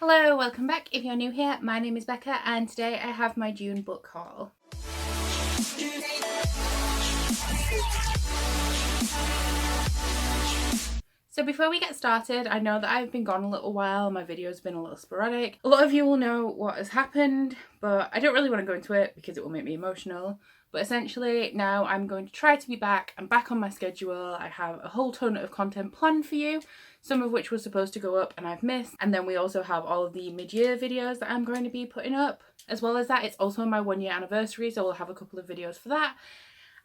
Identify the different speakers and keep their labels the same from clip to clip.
Speaker 1: Hello, welcome back. If you're new here, my name is Becca and today I have my June book haul. So before we get started, I know that I've been gone a little while, my video's been a little sporadic. A lot of you will know what has happened, but I don't really want to go into it because it will make me emotional. But essentially now I'm going to try to be back. I'm back on my schedule. I have a whole ton of content planned for you, some of which was supposed to go up and I've missed. And then we also have all of the mid-year videos that I'm going to be putting up. As well as that, it's also my 1 year anniversary, so we'll have a couple of videos for that.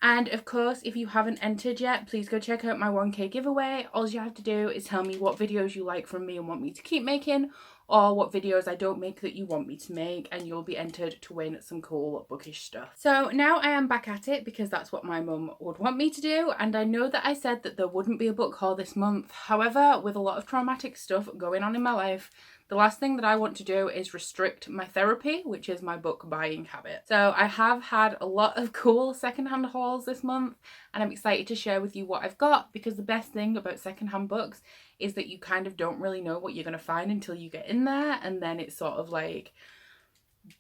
Speaker 1: And of course, if you haven't entered yet, please go check out my 1K giveaway. All you have to do is tell me what videos you like from me and want me to keep making, or what videos I don't make that you want me to make, and you'll be entered to win some cool bookish stuff. So now I am back at it because that's what my mum would want me to do, and I know that I said that there wouldn't be a book haul this month. However, with a lot of traumatic stuff going on in my life, the last thing that I want to do is restrict my therapy, which is my book buying habit. So I have had a lot of cool secondhand hauls this month, and I'm excited to share with you what I've got, because the best thing about secondhand books is that you kind of don't really know what you're going to find until you get in there, and then it's sort of like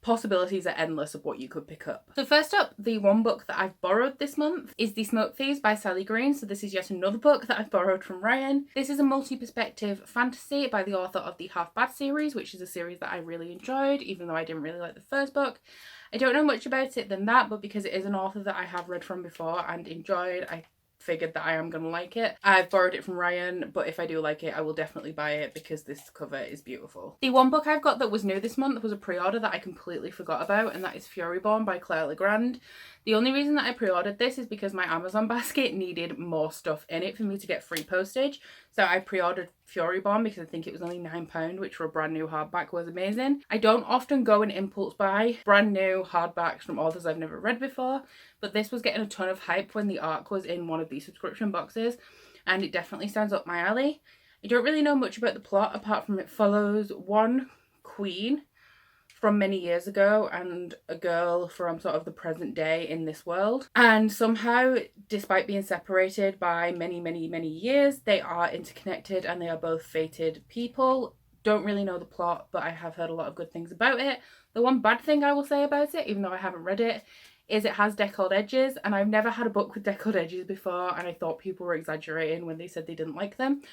Speaker 1: possibilities are endless of what you could pick up. So first up, the one book that I've borrowed this month is The Smoke Thieves by Sally Green. So this is yet another book that I've borrowed from Ryan. This is a multi-perspective fantasy by the author of the Half Bad series, which is a series that I really enjoyed, even though I didn't really like the first book. I don't know much about it than that, but because it is an author that I have read from before and enjoyed, I figured that I am gonna like it. I've borrowed it from Ryan, but if I do like it, I will definitely buy it because this cover is beautiful. The one book I've got that was new this month was a pre-order that I completely forgot about, and that is Furyborn by Claire Legrand. The only reason that I pre-ordered this is because my Amazon basket needed more stuff in it for me to get free postage. So I pre-ordered Furyborn because I think it was only £9, which for a brand new hardback was amazing. I don't often go and impulse buy brand new hardbacks from authors I've never read before, but this was getting a ton of hype when the arc was in one of these subscription boxes, and it definitely stands up my alley. I don't really know much about the plot apart from it follows one queen from many years ago and a girl from sort of the present day in this world, and somehow, despite being separated by many years, they are interconnected and they are both fated people. Don't really know the plot, but I have heard a lot of good things about it. The one bad thing I will say about it, even though I haven't read it, is it has deckled edges, and I've never had a book with deckled edges before, and I thought people were exaggerating when they said they didn't like them.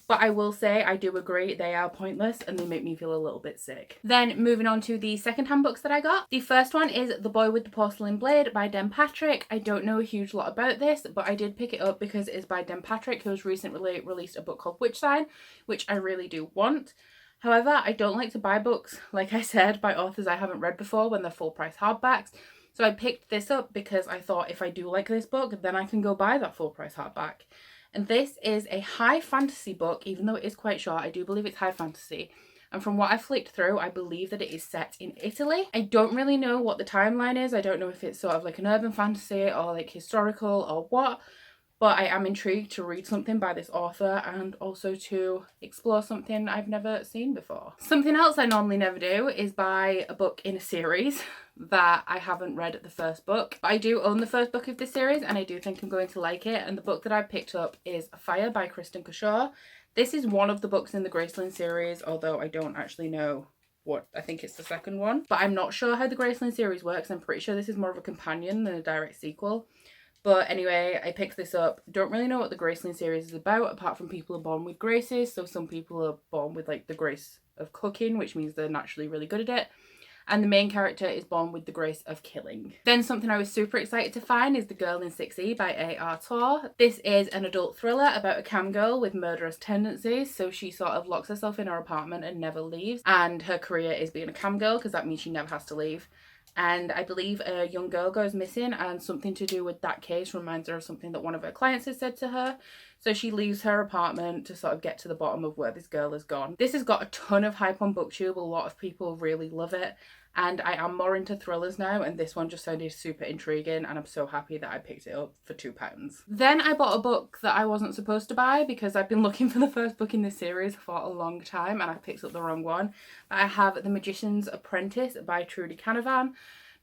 Speaker 1: But I will say I do agree they are pointless and they make me feel a little bit sick. Then moving on to the secondhand books that I got. The first one is The Boy with the Porcelain Blade by Den Patrick. I don't know a huge lot about this, but I did pick it up because it's by Den Patrick, who has recently released a book called Witch Sign, which I really do want. However, I don't like to buy books, like I said, by authors I haven't read before when they're full price hardbacks. So I picked this up because I thought if I do like this book, then I can go buy that full price hardback. And this is a high fantasy book, even though it is quite short. I do believe it's high fantasy. And from what I flicked through, I believe that it is set in Italy. I don't really know what the timeline is. I don't know if it's sort of like an urban fantasy or like historical or what. But I am intrigued to read something by this author and also to explore something I've never seen before. Something else I normally never do is buy a book in a series that I haven't read the first book. But I do own the first book of this series and I do think I'm going to like it. And the book that I picked up is Fire by Kristen Cashore. This is one of the books in the Graceland series, although I don't actually know what, I think it's the second one. But I'm not sure how the Graceland series works. I'm pretty sure this is more of a companion than a direct sequel. But anyway, I picked this up. Don't really know what the Graceland series is about, apart from people are born with graces. So some people are born with like the grace of cooking, which means they're naturally really good at it. And the main character is born with the grace of killing. Then something I was super excited to find is The Girl in 6E by A.R. Torr. This is an adult thriller about a cam girl with murderous tendencies. So she sort of locks herself in her apartment and never leaves. And her career is being a cam girl because that means she never has to leave. And I believe a young girl goes missing, and something to do with that case reminds her of something that one of her clients has said to her. So she leaves her apartment to sort of get to the bottom of where this girl has gone. This has got a ton of hype on BookTube. A lot of people really love it. And I am more into thrillers now, and this one just sounded super intriguing, and I'm so happy that I picked it up for £2. Then I bought a book that I wasn't supposed to buy because I've been looking for the first book in this series for a long time and I picked up the wrong one. I have The Magician's Apprentice by Trudy Canavan.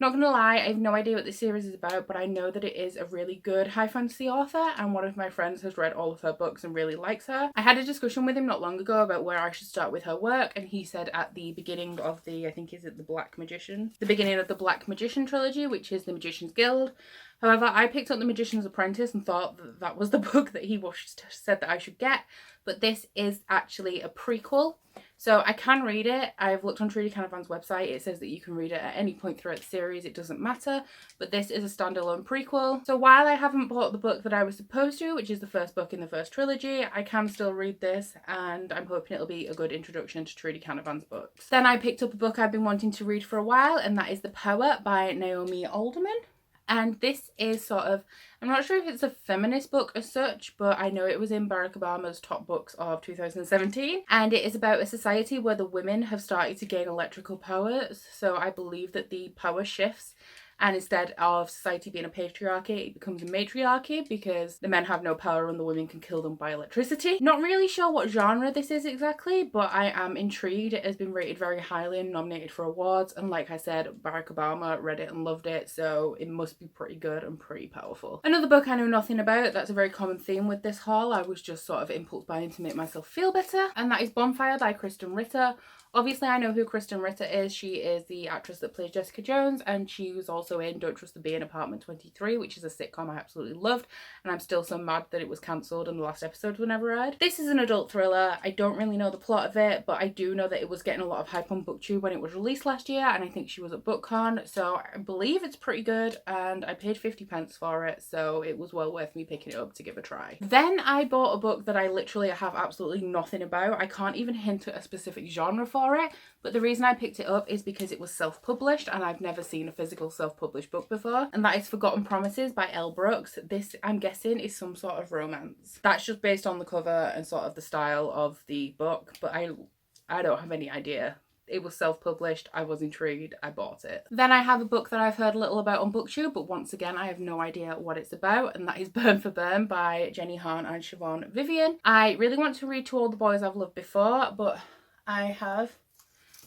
Speaker 1: Not gonna lie, I have no idea what this series is about, but I know that it is a really good high fantasy author, and one of my friends has read all of her books and really likes her. I had a discussion with him not long ago about where I should start with her work, and he said at the beginning of the, I think is it the Black Magician? The beginning of the Black Magician trilogy, which is the Magician's Guild. However, I picked up The Magician's Apprentice and thought that that was the book that he said that I should get, but this is actually a prequel. So I can read it. I've looked on Trudy Canavan's website. It says that you can read it at any point throughout the series. It doesn't matter, but this is a standalone prequel. So while I haven't bought the book that I was supposed to, which is the first book in the first trilogy, I can still read this, and I'm hoping it'll be a good introduction to Trudy Canavan's books. Then I picked up a book I've been wanting to read for a while, and that is The Power by Naomi Alderman. And this is sort of, I'm not sure if it's a feminist book as such, but I know it was in Barack Obama's top books of 2017. And it is about a society where the women have started to gain electrical powers. So I believe that the power shifts, and instead of society being a patriarchy, it becomes a matriarchy because the men have no power and the women can kill them by electricity. Not really sure what genre this is exactly, but I am intrigued. It has been rated very highly and nominated for awards, and like I said, Barack Obama read it and loved it, so it must be pretty good and pretty powerful. Another book I know nothing about, that's a very common theme with this haul, I was just sort of impulse buying to make myself feel better, and that is Bonfire by Kristen Ritter. Obviously, I know who Kristen Ritter is. She is the actress that plays Jessica Jones, and she was also in Don't Trust the Bee in Apartment 23, which is a sitcom I absolutely loved, and I'm still so mad that it was cancelled and the last episode was never aired. This is an adult thriller. I don't really know the plot of it, but I do know that it was getting a lot of hype on BookTube when it was released last year, and I think she was at BookCon, so I believe it's pretty good, and I paid 50 pence for it, so it was well worth me picking it up to give a try. Then I bought a book that I literally have absolutely nothing about. I can't even hint at a specific genre for it, but the reason I picked it up is because it was self-published, and I've never seen a physical self-published book before, and that is Forgotten Promises by Elle Brooks. This, I'm guessing, is some sort of romance. That's just based on the cover and sort of the style of the book, but I don't have any idea. It was self-published, I was intrigued, I bought it. Then I have a book that I've heard a little about on BookTube, but once again I have no idea what it's about, and that is Burn for Burn by Jenny Han and Siobhan Vivian. I really want to read To All the Boys I've Loved Before, but I have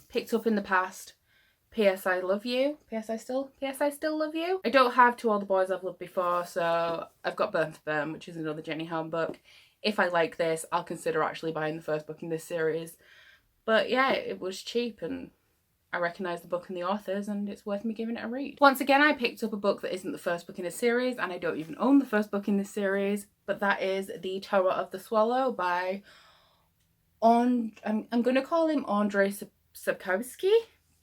Speaker 1: picked up in the past P.S. I Love You. P.S. I Still Love You. I don't have To All the Boys I've Loved Before, so I've got Burn for Burn, which is another Jenny Han book. If I like this, I'll consider actually buying the first book in this series. But yeah, it was cheap and I recognise the book and the authors, and it's worth me giving it a read. Once again, I picked up a book that isn't the first book in a series, and I don't even own the first book in this series, but that is The Tower of the Swallow by I'm going to call him Andrzej Sapkowski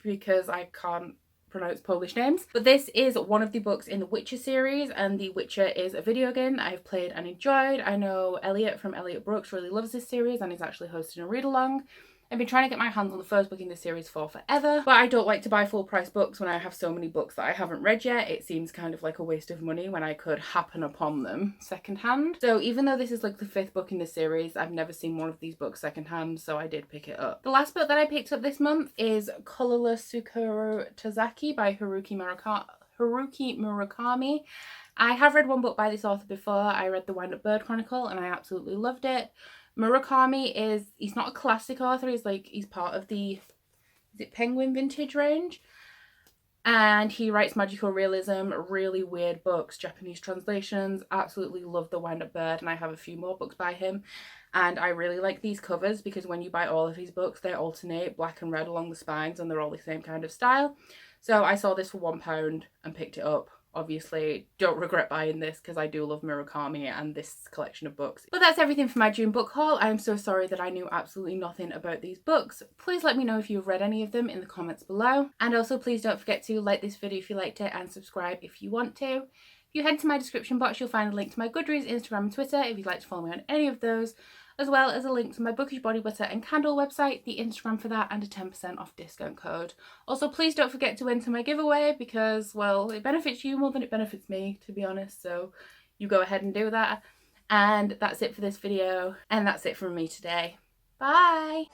Speaker 1: because I can't pronounce Polish names. But this is one of the books in the Witcher series, and The Witcher is a video game that I've played and enjoyed. I know Elliot from Elliot Brooks really loves this series and is actually hosting a read-along. I've been trying to get my hands on the first book in this series for forever, but I don't like to buy full price books when I have so many books that I haven't read yet. It seems kind of like a waste of money when I could happen upon them secondhand. So even though this is like the 5th book in the series, I've never seen one of these books secondhand, so I did pick it up. The last book that I picked up this month is Colorless Tsukuru Tazaki by Haruki Murakami. I have read one book by this author before. I read The Wind Up Bird Chronicle and I absolutely loved it. Murakami he's not a classic author, he's part of the, is it Penguin Vintage range? And he writes magical realism, really weird books, Japanese translations. Absolutely love The Wind Up Bird, and I have a few more books by him. And I really like these covers because when you buy all of his books, they alternate black and red along the spines and they're all the same kind of style. So I saw this for £1 and picked it up. Obviously, don't regret buying this because I do love Murakami and this collection of books. But that's everything for my June book haul. I am so sorry that I knew absolutely nothing about these books. Please let me know if you've read any of them in the comments below. And also please don't forget to like this video if you liked it and subscribe if you want to. If you head to my description box, you'll find a link to my Goodreads, Instagram and Twitter if you'd like to follow me on any of those, as well as a link to my Bookish body butter and candle website, the Instagram for that, and a 10% off discount code. Also, please don't forget to enter my giveaway because, well, it benefits you more than it benefits me, to be honest, so you go ahead and do that. And that's it for this video, and that's it from me today. Bye!